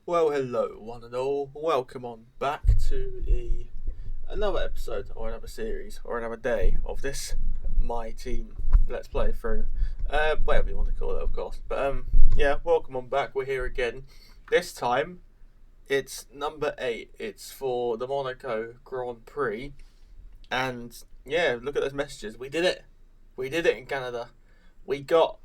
Well, hello, one and all. Welcome on back to another episode, or another series, or another day of this My Team Let's Play through. Whatever you want to call it, of course. But yeah, welcome on back. We're here again. This time, it's number 8. It's for the Monaco Grand Prix, and yeah, look at those messages. We did it. We did it in Canada. We got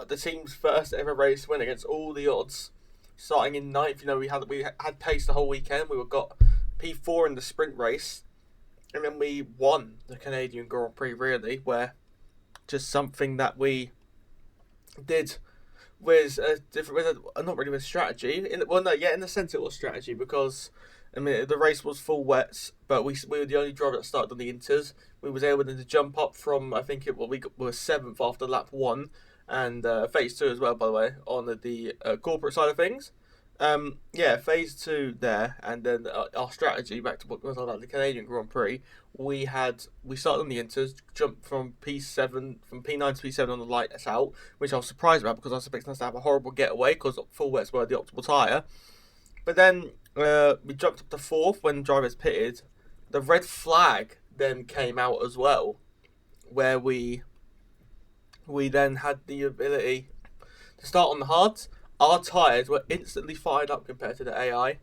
the team's first ever race win against all the odds. Starting in ninth, we had pace the whole weekend. We got P4 in the sprint race, and then we won the Canadian Grand Prix. Really, where just something that we did with a different, not really with strategy. In a sense, it was strategy because I mean the race was full wets, but we were the only driver that started on the inters. We was able to jump up from I think we were seventh after lap one, and phase two as well, by the way, on the corporate side of things. Yeah, phase two there, and then our strategy back to what was about the Canadian Grand Prix. We started on the inters, jumped from P7 from P9 to P7 on the lights out, which I was surprised about because I was expecting us to have a horrible getaway because full wets were the optimal tyre. But then we jumped up to fourth when drivers pitted. The red flag then came out as well, where we then had the ability to start on the hards. Our tyres were instantly fired up compared to the AI,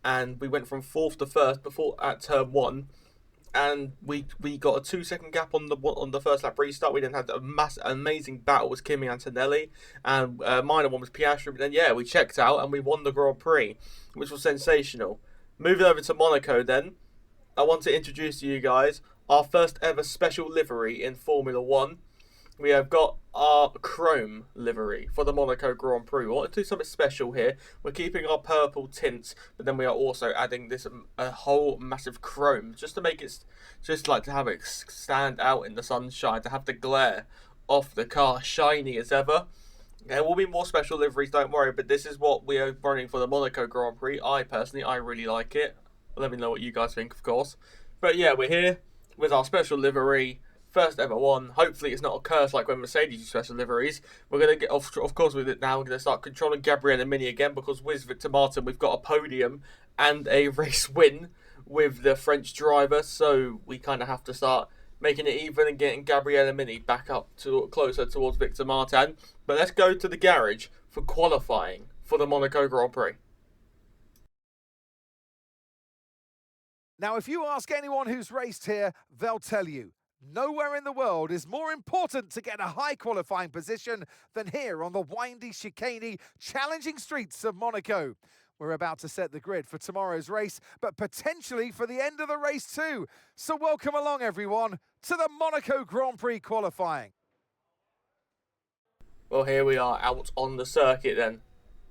and we went from fourth to first before at turn one, and we got a 2 second gap on the first lap restart. We then had amazing battle with Kimi Antonelli, and minor one was Piastri. But then yeah, we checked out and we won the Grand Prix, which was sensational. Moving over to Monaco, then I want to introduce to you guys our first ever special livery in Formula One. We have got our chrome livery for the Monaco Grand Prix. We want to do something special here. We're keeping our purple tints, but then we are also adding this a whole massive chrome just to make it, just like to have it stand out in the sunshine, to have the glare off the car shiny as ever. There will be more special liveries, don't worry, but this is what we are running for the Monaco Grand Prix. I really like it. Let me know what you guys think, of course. But yeah, we're here with our special livery. First ever one. Hopefully it's not a curse like when Mercedes use special liveries. We're going to get off, of course, with it now. We're going to start controlling Gabriel Mini again because with Victor Martin we've got a podium and a race win with the French driver. So we kind of have to start making it even and getting Gabriel Mini back up to closer towards Victor Martin. But let's go to the garage for qualifying for the Monaco Grand Prix. Now, if you ask anyone who's raced here, they'll tell you, nowhere in the world is more important to get a high qualifying position than here on the windy, chicaney, challenging streets of Monaco. We're about to set the grid for tomorrow's race, but potentially for the end of the race too. So welcome along, everyone, to the Monaco Grand Prix qualifying. Well, here we are out on the circuit then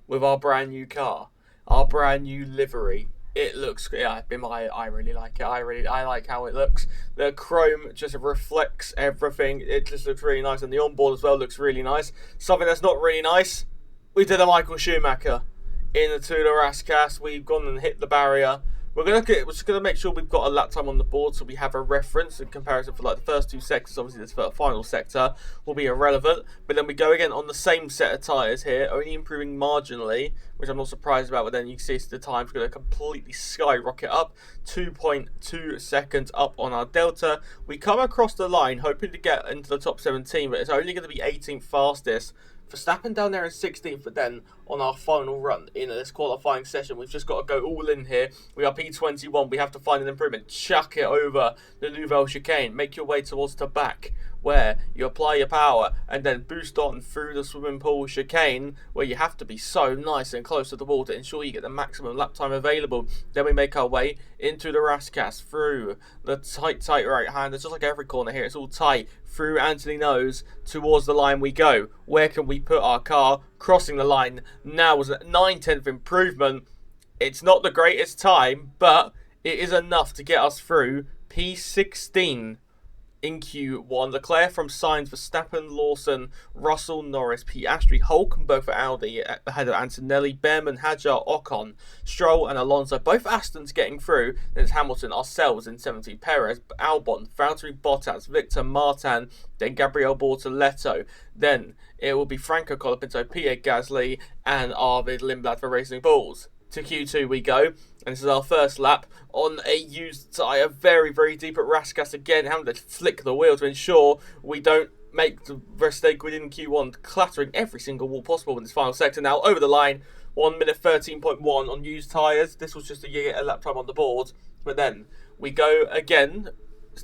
with our brand new car, our brand new livery. It looks, yeah, I really like it. I like how it looks. The chrome just reflects everything. It just looks really nice, and the onboard as well looks really nice. Something that's not really nice, we did a Michael Schumacher in the Tour de Rascasse. We've gone and hit the barrier. We're just gonna make sure we've got a lap time on the board so we have a reference in comparison for like the first two sectors. Obviously, this final sector will be irrelevant, but then we go again on the same set of tyres here, only improving marginally, which I'm not surprised about. But then you see the time's going to completely skyrocket up, 2.2 seconds up on our delta. We come across the line hoping to get into the top 17, but it's only going to be 18th fastest. Verstappen down there in 16th, but then on our final run in this qualifying session, we've just got to go all in here. We are P21. We have to find an improvement. Chuck it over the Nouvelle Chicane. Make your way towards the back, where you apply your power and then boost on through the swimming pool chicane, where you have to be so nice and close to the wall to ensure you get the maximum lap time available. Then we make our way into the Rascasse through the tight right hand. It's just like every corner here, it's all tight. Through Anthony Nose towards the line we go. Where can we put our car? Crossing the line now was a 9/10 improvement. It's not the greatest time, but it is enough to get us through P16 in Q1. Leclerc from Sainz, Verstappen, Lawson, Russell, Norris, Piastri, Hulkenberg for Audi ahead of Antonelli, Behrman, Hadjar, Ocon, Stroll and Alonso. Both Astons getting through. Then it's Hamilton, ourselves in 17, Perez, Albon, Valtteri Bottas, Victor Martin, then Gabriel Bortoleto. Then it will be Franco Colapinto, Pierre Gasly and Arvid Lindblad for Racing Bulls. to Q2 we go, and this is our first lap on a used tyre, very, very deep at Raskas again, having to flick the wheel to ensure we don't make the mistake within Q1, clattering every single wall possible in this final sector. Now over the line, 1 minute 13.1 on used tyres. This was just a lap time on the board, but then we go again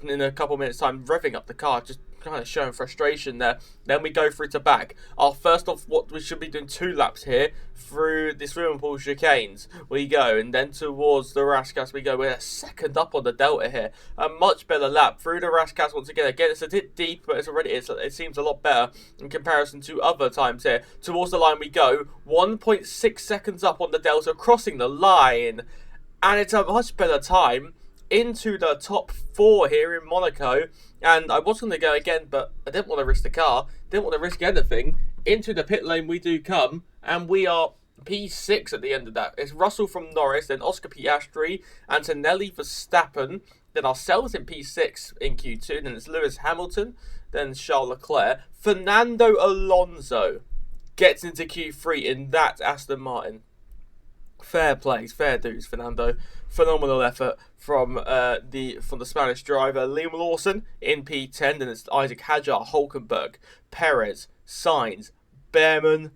in a couple minutes time, revving up the car, just kind of showing frustration there. Then we go through to back. Our first off, what we should be doing 2 laps here through the swimming pool chicanes. We go, and then towards the Raskas we go. We're a second up on the Delta here. A much better lap through the Raskas once again. Again, it's a bit deep, but it seems a lot better in comparison to other times here. Towards the line we go. 1.6 seconds up on the Delta, crossing the line, and it's a much better time into the top 4 here in Monaco. And I was going to go again, but I didn't want to risk the car, didn't want to risk anything. Into the pit lane we do come, and we are P6 at the end of that. It's Russell from Norris, then Oscar Piastri, Antonelli Verstappen, then ourselves in P6 in Q2, then it's Lewis Hamilton, then Charles Leclerc. Fernando Alonso gets into Q3 in that Aston Martin. Fair plays, fair dues, Fernando. Phenomenal effort from the Spanish driver. Liam Lawson in P10, then it's Isaac Hadjar, Hulkenberg, Perez, Sainz, Behrman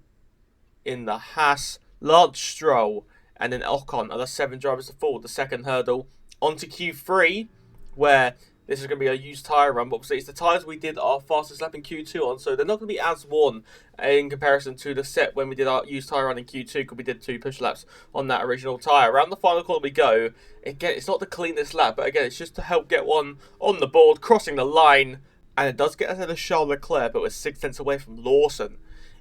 in the Haas, Lance Stroll, and then Ocon are the 7 drivers to fall the second hurdle. On to Q3, where this is going to be a used tyre run, but obviously it's the tyres we did our fastest lap in Q2 on, so they're not going to be as worn in comparison to the set when we did our used tyre run in Q2, because we did 2 push laps on that original tyre. Around the final corner we go. Again, it's not the cleanest lap, but again, it's just to help get one on the board, crossing the line, and it does get us ahead of Charles Leclerc, but we're 6 tenths away from Lawson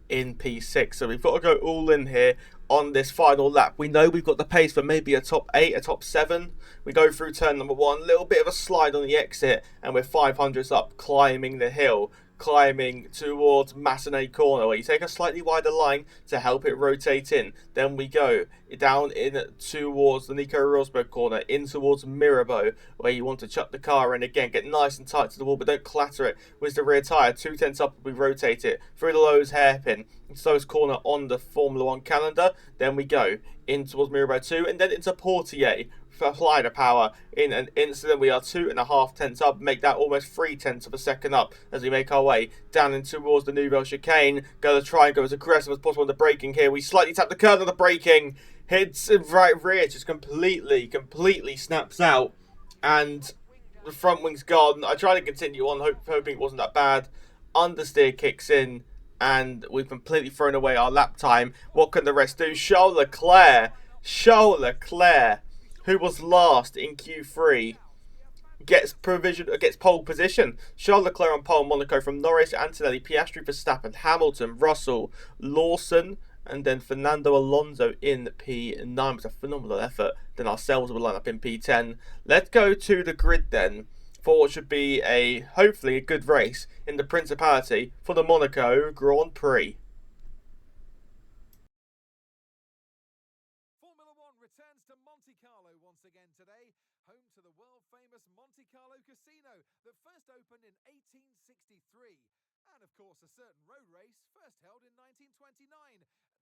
in P6, so we've got to go all in here on this final lap. We know we've got the pace for maybe a top 8, a top 7. We go through turn number 1, a little bit of a slide on the exit, and we're 500s up, climbing the hill, climbing towards Massenet corner, where you take a slightly wider line to help it rotate in. Then we go down in towards the Nico Rosberg corner, in towards Mirabeau, where you want to chuck the car in again, get nice and tight to the wall, but don't clatter it with the rear tyre. 2 tenths up, we rotate it through the Lowe's hairpin, slowest corner on the Formula 1 calendar. Then we go in towards Mirabeau 2, and then into Portier, apply the power in an instant. We are 2.5 tenths up, make that almost 3 tenths of a second up as we make our way down in towards the Nouvelle chicane. Go to try and go as aggressive as possible in the braking here. We slightly tap the curve of the braking, hits right rear, just completely snaps out, and the front wing's gone. I try to continue on, hoping it wasn't that bad. Understeer kicks in, and we've completely thrown away our lap time. What can the rest do? Charles Leclerc, who was last in Q3, gets pole position. Charles Leclerc on pole in Monaco from Norris, Antonelli, Piastri, Verstappen, Hamilton, Russell, Lawson, and then Fernando Alonso in P9. It's a phenomenal effort. Then ourselves will line up in P10. Let's go to the grid then for what should be hopefully a good race in the Principality for the Monaco Grand Prix. Casino that first opened in 1863, and of course a certain road race first held in 1929.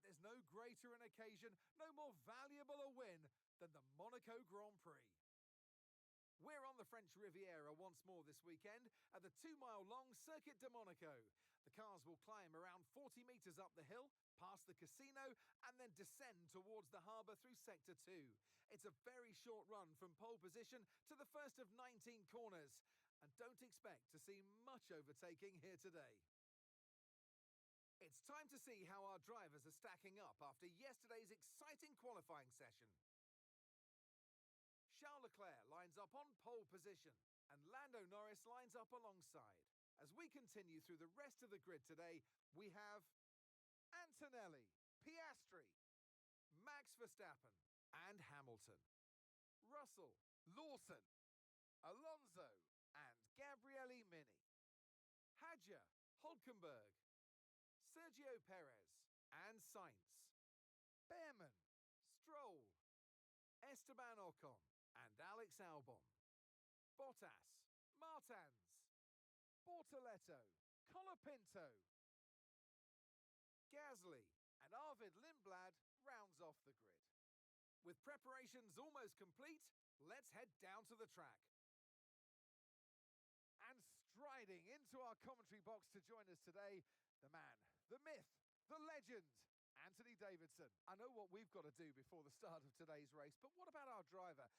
There's no greater an occasion, no more valuable a win than the Monaco Grand Prix. We're on the French Riviera once more this weekend at the 2-mile-long Circuit de Monaco. The cars will climb around 40 metres up the hill, past the casino, and then descend towards the harbour through Sector 2. It's a very short run from pole position to the first of 19 corners, and don't expect to see much overtaking here today. It's time to see how our drivers are stacking up after yesterday's exciting qualifying session. Charles Leclerc lines up on pole position, and Lando Norris lines up alongside. As we continue through the rest of the grid today, we have Antonelli, Piastri, Max Verstappen, and Hamilton, Russell, Lawson, Alonso, and Gabriele Mini, Hadjar, Hulkenberg, Sergio Perez, and Sainz, Behrman, Stroll, Esteban Ocon, and Alex Albon, Bottas, Martins, Bortoletto, Colapinto, Gasly, and Arvid Lindblad rounds off the grid. Preparations almost complete. Let's head down to the track. And striding into our commentary box to join us today, the man, the myth, the legend, Anthony Davidson. I know what we've got to do before the start of today's race, but what about our driver?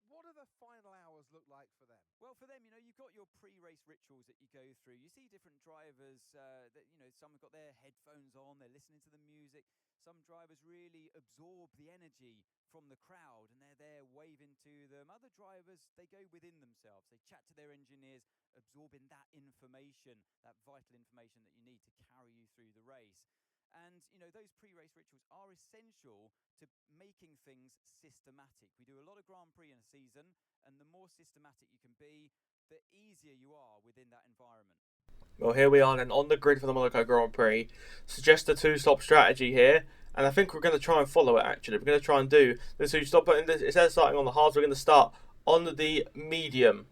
What do the final hours look like for them? Well, for them, you've got your pre-race rituals that you go through. You see different drivers that, some have got their headphones on, they're listening to the music. Some drivers really absorb the energy from the crowd and they're there waving to them. Other drivers, they go within themselves. They chat to their engineers, absorbing that information, that vital information that you need to carry you through the race. And, those pre-race rituals are essential to making things systematic. We do a lot of Grand Prix in a season, and the more systematic you can be, the easier you are within that environment. Well, here we are then on the grid for the Monaco Grand Prix. Suggest a two-stop strategy here, and I think we're going to try and follow it, actually. We're going to try and do the two-stop, but instead of starting on the hards, we're going to start on the medium,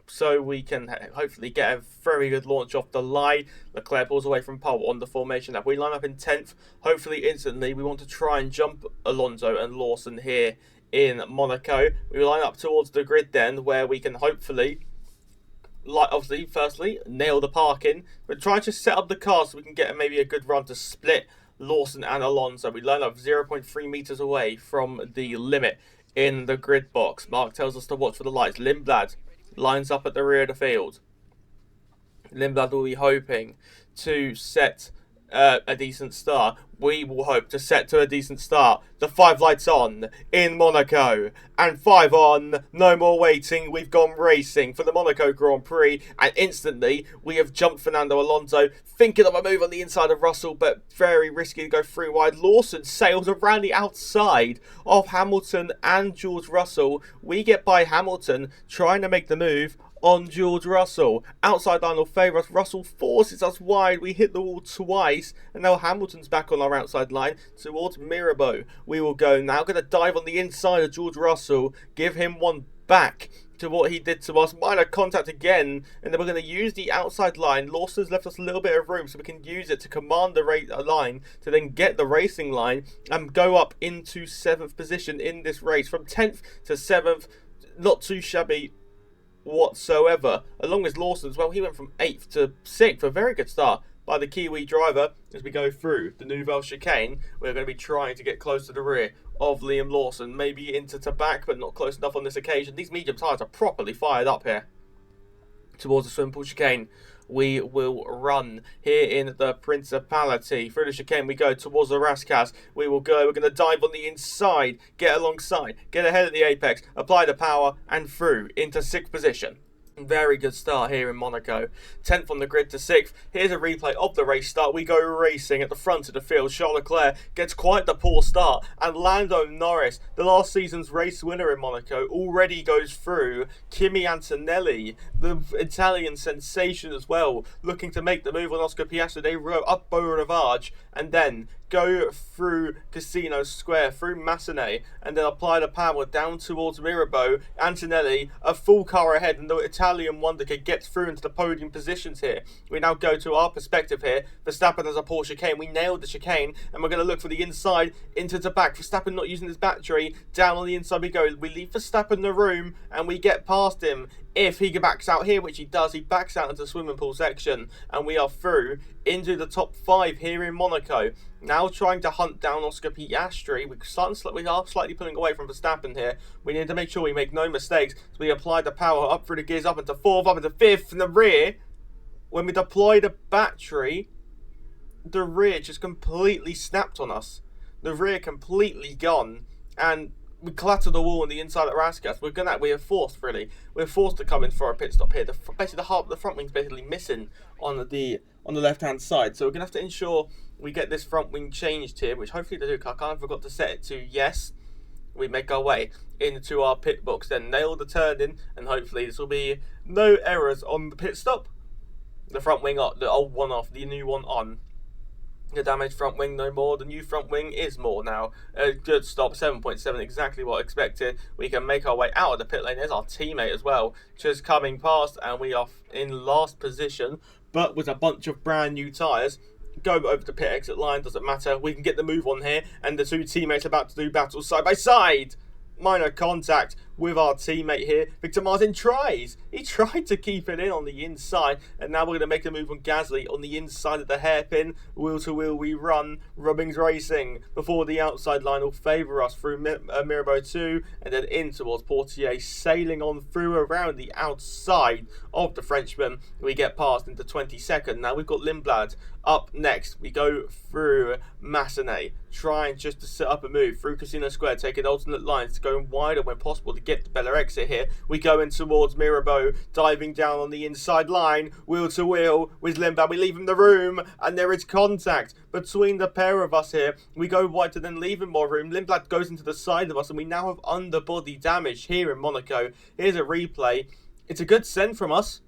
so we can hopefully get a very good launch off the line. Leclerc pulls away from pole on the formation that we line up in 10th. Hopefully instantly we want to try and jump Alonso and Lawson here in Monaco. We line up towards the grid then, where we can hopefully, obviously, firstly, nail the parking, but try to set up the car so we can get maybe a good run to split Lawson and Alonso. We line up 0.3 metres away from the limit in the grid box. Mark tells us to watch for the lights. Lindblad lines up at the rear of the field. Lindblad will be hoping to set a decent start. We will hope to set to a decent start. The 5 lights on in Monaco. And 5 on. No more waiting. We've gone racing for the Monaco Grand Prix. And instantly, we have jumped Fernando Alonso. Thinking of a move on the inside of Russell, but very risky to go through wide. Lawson sails around the outside of Hamilton and George Russell. We get by Hamilton, trying to make the move on George Russell. Outside line will favour us. Russell forces us wide. We hit the wall twice. And now Hamilton's back on our outside line towards Mirabeau. We will go now. Going to dive on the inside of George Russell. Give him one back to what he did to us. Minor contact again. And then we're going to use the outside line. Lawson's left us a little bit of room so we can use it to command the line to then get the racing line and go up into 7th position in this race. From 10th to 7th. Not too shabby whatsoever. Along with Lawson as well, he went from 8th to 6th. A very good start by the Kiwi driver as we go through the Nouvelle chicane. We're going to be trying to get close to the rear of Liam Lawson, maybe into to back, but not close enough on this occasion. These medium tyres are properly fired up here towards the swimming pool chicane. We will run here in the Principality. Through the chicane we go towards the Rascas. We will go. We're going to dive on the inside, get alongside, get ahead at the apex, apply the power, and through into 6th position. Very good start here in Monaco. 10th on the grid to 6th. Here's a replay of the race start. We go racing at the front of the field. Charles Leclerc gets quite the poor start. And Lando Norris, the last season's race winner in Monaco, already goes through. Kimi Antonelli, the Italian sensation as well, looking to make the move on Oscar Piastri. They row up Beau Rivage and then go through Casino Square, through Massenet, and then apply the power down towards Mirabeau. Antonelli, a full car ahead, and the Italian wonder kid gets through into the podium positions here. We now go to our perspective here. Verstappen has a poor chicane. We nailed the chicane, and we're going to look for the inside into the back. Verstappen not using his battery. Down on the inside we go. We leave Verstappen the room, and we get past him. If he backs out here, which he does, he backs out into the swimming pool section, and we are through into the top 5 here in Monaco. Now trying to hunt down Oscar Piastri. We are slightly pulling away from Verstappen here. We need to make sure we make no mistakes. So we apply the power up through the gears, up into 4th, up into 5th in the rear. When we deploy the battery, the rear just completely snapped on us. The rear completely gone, and we clatter the wall on the inside at Rascas. We're forced, really. We're forced to come in for a pit stop here. Basically, the front wing's basically missing on the left-hand side. So we're going to have to ensure we get this front wing changed here, which hopefully they do. I kind of forgot to set it to yes. We make our way into our pit box, then nail the turn in, and hopefully this will be no errors on the pit stop. The front wing, the old one off, the new one on. The damaged front wing no more. The new front wing is more now. A good stop, 7.7, exactly what I expected. We can make our way out of the pit lane. There's our teammate as well, just coming past, and we are in last position, but with a bunch of brand new tyres. Go over the pit exit line, doesn't matter. We can get the move on here, and the two teammates about to do battle side by side. minor contact with our teammate here. Victor Martin tries. He tried to keep it in on the inside, and now we're going to make a move on Gasly on the inside of the hairpin. Wheel to wheel we run. Rubbings racing before the outside line will favour us through Mirabeau 2 and then in towards Portier, sailing on through around the outside of the Frenchman. We get past into 22nd. Now we've got Lindblad up next. We go through Massenet, trying just to set up a move through Casino Square, taking alternate lines to go wider when possible to get the better exit here. We go in towards Mirabeau, diving down on the inside line, wheel to wheel with Lindblad. We leave him the room, and there is contact between the pair of us here. We go wide to then leave him more room. Lindblad goes into the side of us, and we now have underbody damage here in Monaco. Here's a replay. It's a good send from us,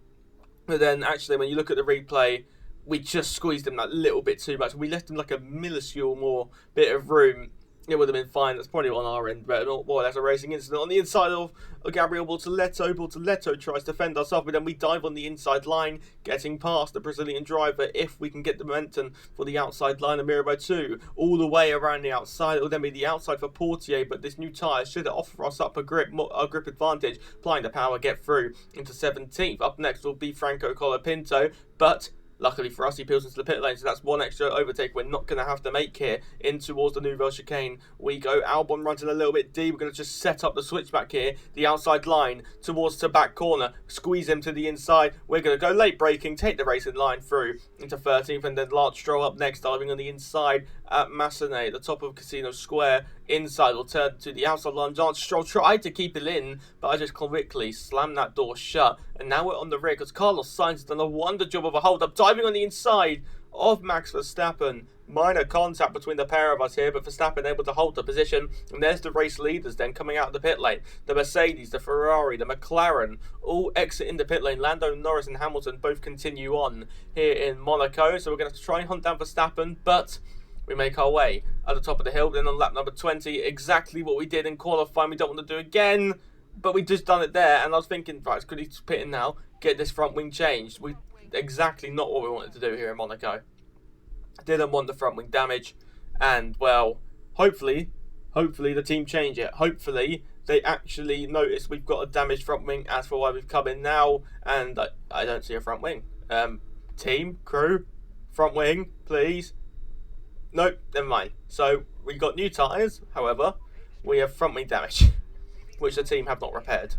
but then actually when you look at the replay, we just squeezed him that little bit too much. We left him like a minuscule more bit of room. It would have been fine. That's probably on our end, but more or less a racing incident. On the inside of Gabriel Bortoleto. Bortoleto tries to fend us off, but then we dive on the inside line, getting past the Brazilian driver if we can get the momentum for the outside line of Mirabeau 2. All the way around the outside. It will then be the outside for Portier, but this new tyre should offer us up a grip advantage. Applying the power, get through into 17th. Up next will be Franco Colapinto, but luckily for us, he peels into the pit lane, so that's one extra overtake we're not going to have to make here in towards the Nouvelle Chicane. We go. Albon runs in a little bit deep. We're going to just set up the switchback here. The outside line towards the back corner. Squeeze him to the inside. We're going to go late braking, take the racing line through into 13th, and then Lance Stroll up next, diving on the inside at Massenet, the top of Casino Square. Inside will turn to the outside line. Lance Stroll tried to keep it in, but I just quickly slammed that door shut. And now we're on the rear because Carlos Sainz has done a wonder job of a hold-up, diving on the inside of Max Verstappen. Minor contact between the pair of us here, but Verstappen able to hold the position. And there's the race leaders then coming out of the pit lane. The Mercedes, the Ferrari, the McLaren, all exiting the pit lane. Lando Norris and Hamilton both continue on here in Monaco. So we're going to try and hunt down Verstappen, but we make our way at the top of the hill. Then on lap number 20, exactly what we did in qualifying. We don't want to do again, but we just done it there. And I was thinking, right, could he pit in now, get this front wing changed? Exactly not what we wanted to do here in Monaco. Didn't want the front wing damage, and well, hopefully the team change it. Hopefully they actually notice we've got a damaged front wing as for why we've come in now, and I don't see a front wing. Team, crew, front wing, please. Nope, never mind. So we got new tyres, however, we have front wing damage, which the team have not repaired.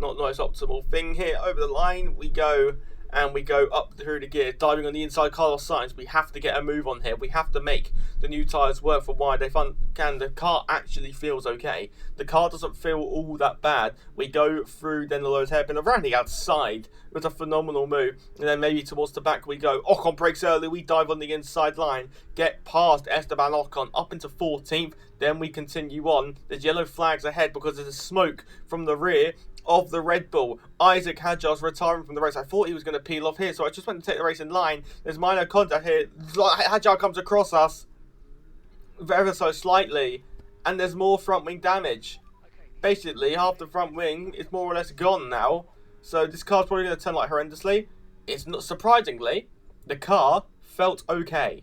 Not the most optimal thing here. Over the line we go, and we go up through the gear, diving on the inside. Carlos Sainz, we have to get a move on here. We have to make the new tyres work for why they can. The car actually feels okay. The car doesn't feel all that bad. We go through then the lowest hairpin around the outside with a phenomenal move, and then maybe towards the back we go. Ocon breaks early. We dive on the inside line, get past Esteban Ocon up into 14th. Then we continue on. There's yellow flags ahead because there's smoke from the rear of the Red Bull. Isaac Hadjar's retiring from the race. I thought he was going to peel off here, so I just went to take the race in line. There's minor contact here. Hadjar comes across us ever so slightly, and there's more front wing damage. Basically, half the front wing is more or less gone now, so this car's probably going to turn like horrendously. It's not surprisingly, the car felt okay.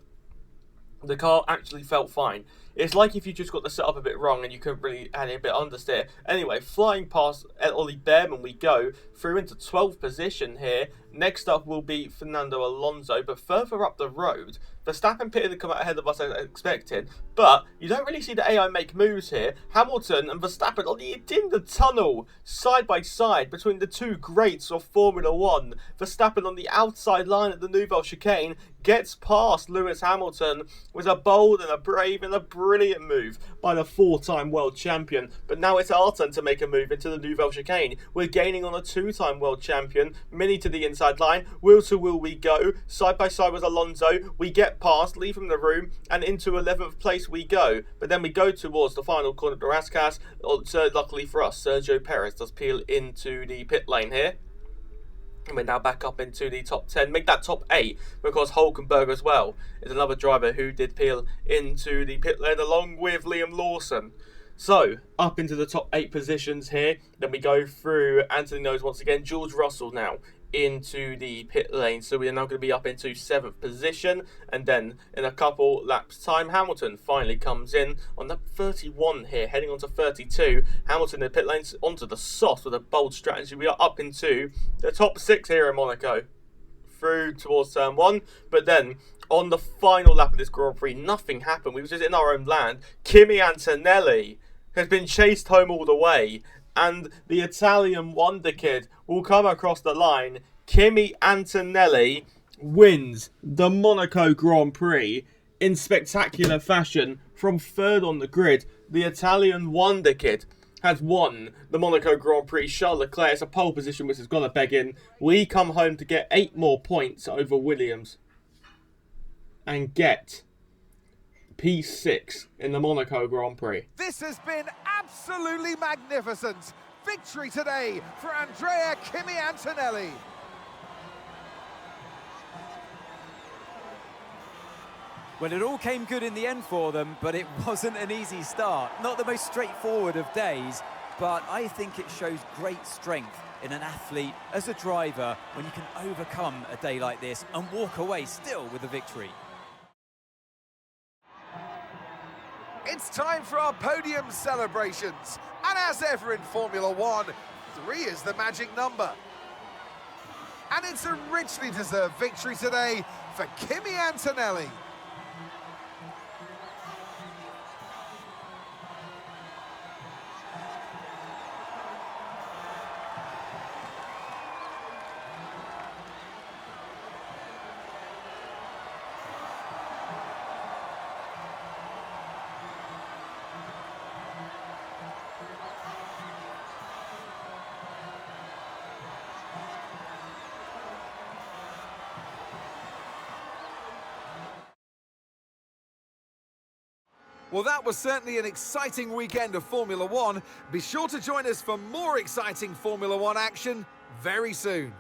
The car actually felt fine. It's like if you just got the setup a bit wrong and you couldn't really add a bit understeer. Anyway, flying past Ollie Behrman we go through into 12th position here. Next up will be Fernando Alonso, but further up the road, Verstappen pitted to come out ahead of us as expected, but you don't really see the AI make moves here. Hamilton and Verstappen in the tunnel, side by side, between the two greats of Formula 1. Verstappen on the outside line at the Nouvelle Chicane gets past Lewis Hamilton with a bold and a brave and a brilliant move by the 4-time world champion. But now it's our turn to make a move into the Nouvelle Chicane. We're gaining on a 2-time world champion, Mini to the inside line, wheel to wheel we go, side by side with Alonso. We get past, leave him the room, and into 11th place we go. But then we go towards the final corner of Rascas. So luckily for us, Sergio Perez does peel into the pit lane here. And we're now back up into the top 10. Make that top 8 because Hulkenberg as well is another driver who did peel into the pit lane along with Liam Lawson. So, up into the top 8 positions here. Then we go through Anthony Nose once again. George Russell now into the pit lane. So we are now going to be up into 7th position. And then in a couple laps time, Hamilton finally comes in on lap 31 here, heading on to 32. Hamilton in the pit lanes onto the soft with a bold strategy. We are up into the top 6 here in Monaco, through towards turn 1. But then on the final lap of this Grand Prix, nothing happened. We were just in our own land. Kimi Antonelli has been chased home all the way, and the Italian wonder kid will come across the line. Kimi Antonelli wins the Monaco Grand Prix in spectacular fashion from 3rd on the grid. The Italian wonder kid has won the Monaco Grand Prix. Charles Leclerc is a pole position which has got to beg in. We come home to get 8 more points over Williams and get P6 in the Monaco Grand Prix. This has been absolutely magnificent. Victory today for Andrea Kimi Antonelli. Well, it all came good in the end for them, but it wasn't an easy start. Not the most straightforward of days, but I think it shows great strength in an athlete as a driver when you can overcome a day like this and walk away still with a victory. It's time for our podium celebrations. And as ever in Formula One, 3 is the magic number. And it's a richly deserved victory today for Kimi Antonelli. Well, that was certainly an exciting weekend of Formula One. Be sure to join us for more exciting Formula One action very soon.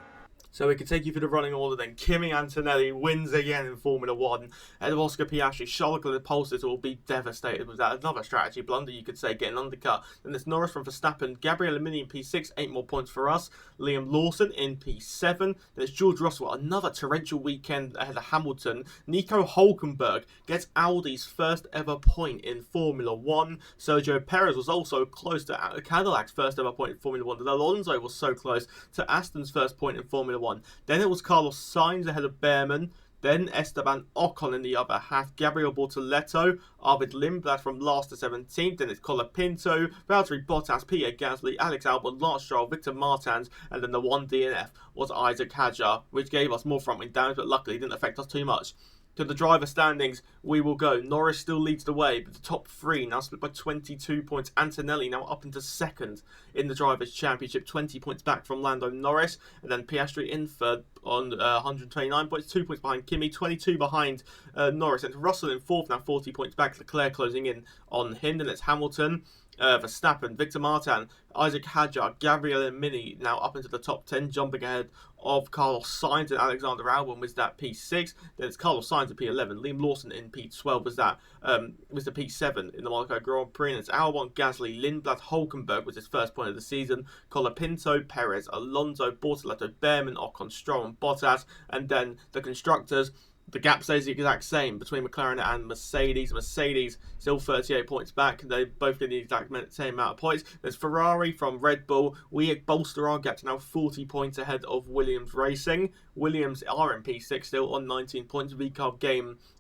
So we can take you through the running order then. Kimi Antonelli wins again in Formula 1. Ahead of Oscar Piastri. Charles Leclerc pulses will be devastated with that. Another strategy blunder, you could say, getting undercut. Then there's Norris from Verstappen. Gabriel Mini in P6, 8 more points for us. Liam Lawson in P7. Then it's George Russell, another torrential weekend ahead of Hamilton. Nico Hülkenberg gets Audi's first ever point in Formula 1. Sergio Perez was also close to Cadillac's first ever point in Formula 1. And Alonso was so close to Aston's first point in Formula 1. Then it was Carlos Sainz ahead of Behrman. Then Esteban Ocon in the other half. Gabriel Bortoleto, Arvid Lindblad from last to 17th. Then it's Colapinto, Valtteri Bottas, Pierre Gasly, Alex Albon, Lance Stroll, Victor Martins. And then the one DNF was Isaac Hadjar, which gave us more front wing damage, but luckily didn't affect us too much. To the driver standings, we will go. Norris still leads the way, but the top 3 now split by 22 points. Antonelli now up into 2nd in the Drivers' Championship, 20 points back from Lando Norris. And then Piastri in 3rd on 129 points, 2 points behind Kimi, 22 behind Norris. And Russell in 4th, now 40 points back. Leclerc closing in on him. Then it's Hamilton, Verstappen, Victor Martin, Isaac Hadjar, Gabriel Mini now up into the top 10, jumping ahead of Carlos Sainz and Alexander Albon was that P6. Then it's Carlos Sainz at P11, Liam Lawson in P12 was the P7 in the Monaco Grand Prix. And it's Albon, Gasly, Lindblad, Hülkenberg was his first point of the season. Colapinto, Perez, Alonso, Bortoleto, Behrman, Ocon, Stroll and Bottas. And then the constructors, the gap stays the exact same between McLaren and Mercedes. Mercedes still 38 points back. They both get the exact same amount of points. There's Ferrari from Red Bull. We bolster our gap to now 40 points ahead of Williams Racing. Williams are in P6 still on 19 points. VCARB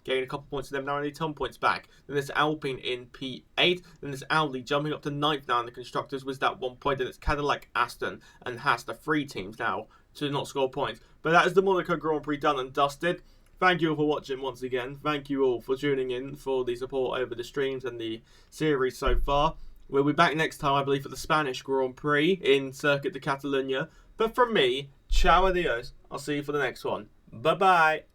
gain a couple points to them, now only 10 points back. Then there's Alpine in P8. Then there's Audi jumping up to 9th now in the constructors with that 1 point. Then it's Cadillac, Aston and Haas, the 3 teams now to not score points. But that is the Monaco Grand Prix done and dusted. Thank you all for watching once again. Thank you all for tuning in, for the support over the streams and the series so far. We'll be back next time, I believe, for the Spanish Grand Prix in Circuit de Catalunya. But from me, ciao adios. I'll see you for the next one. Bye-bye.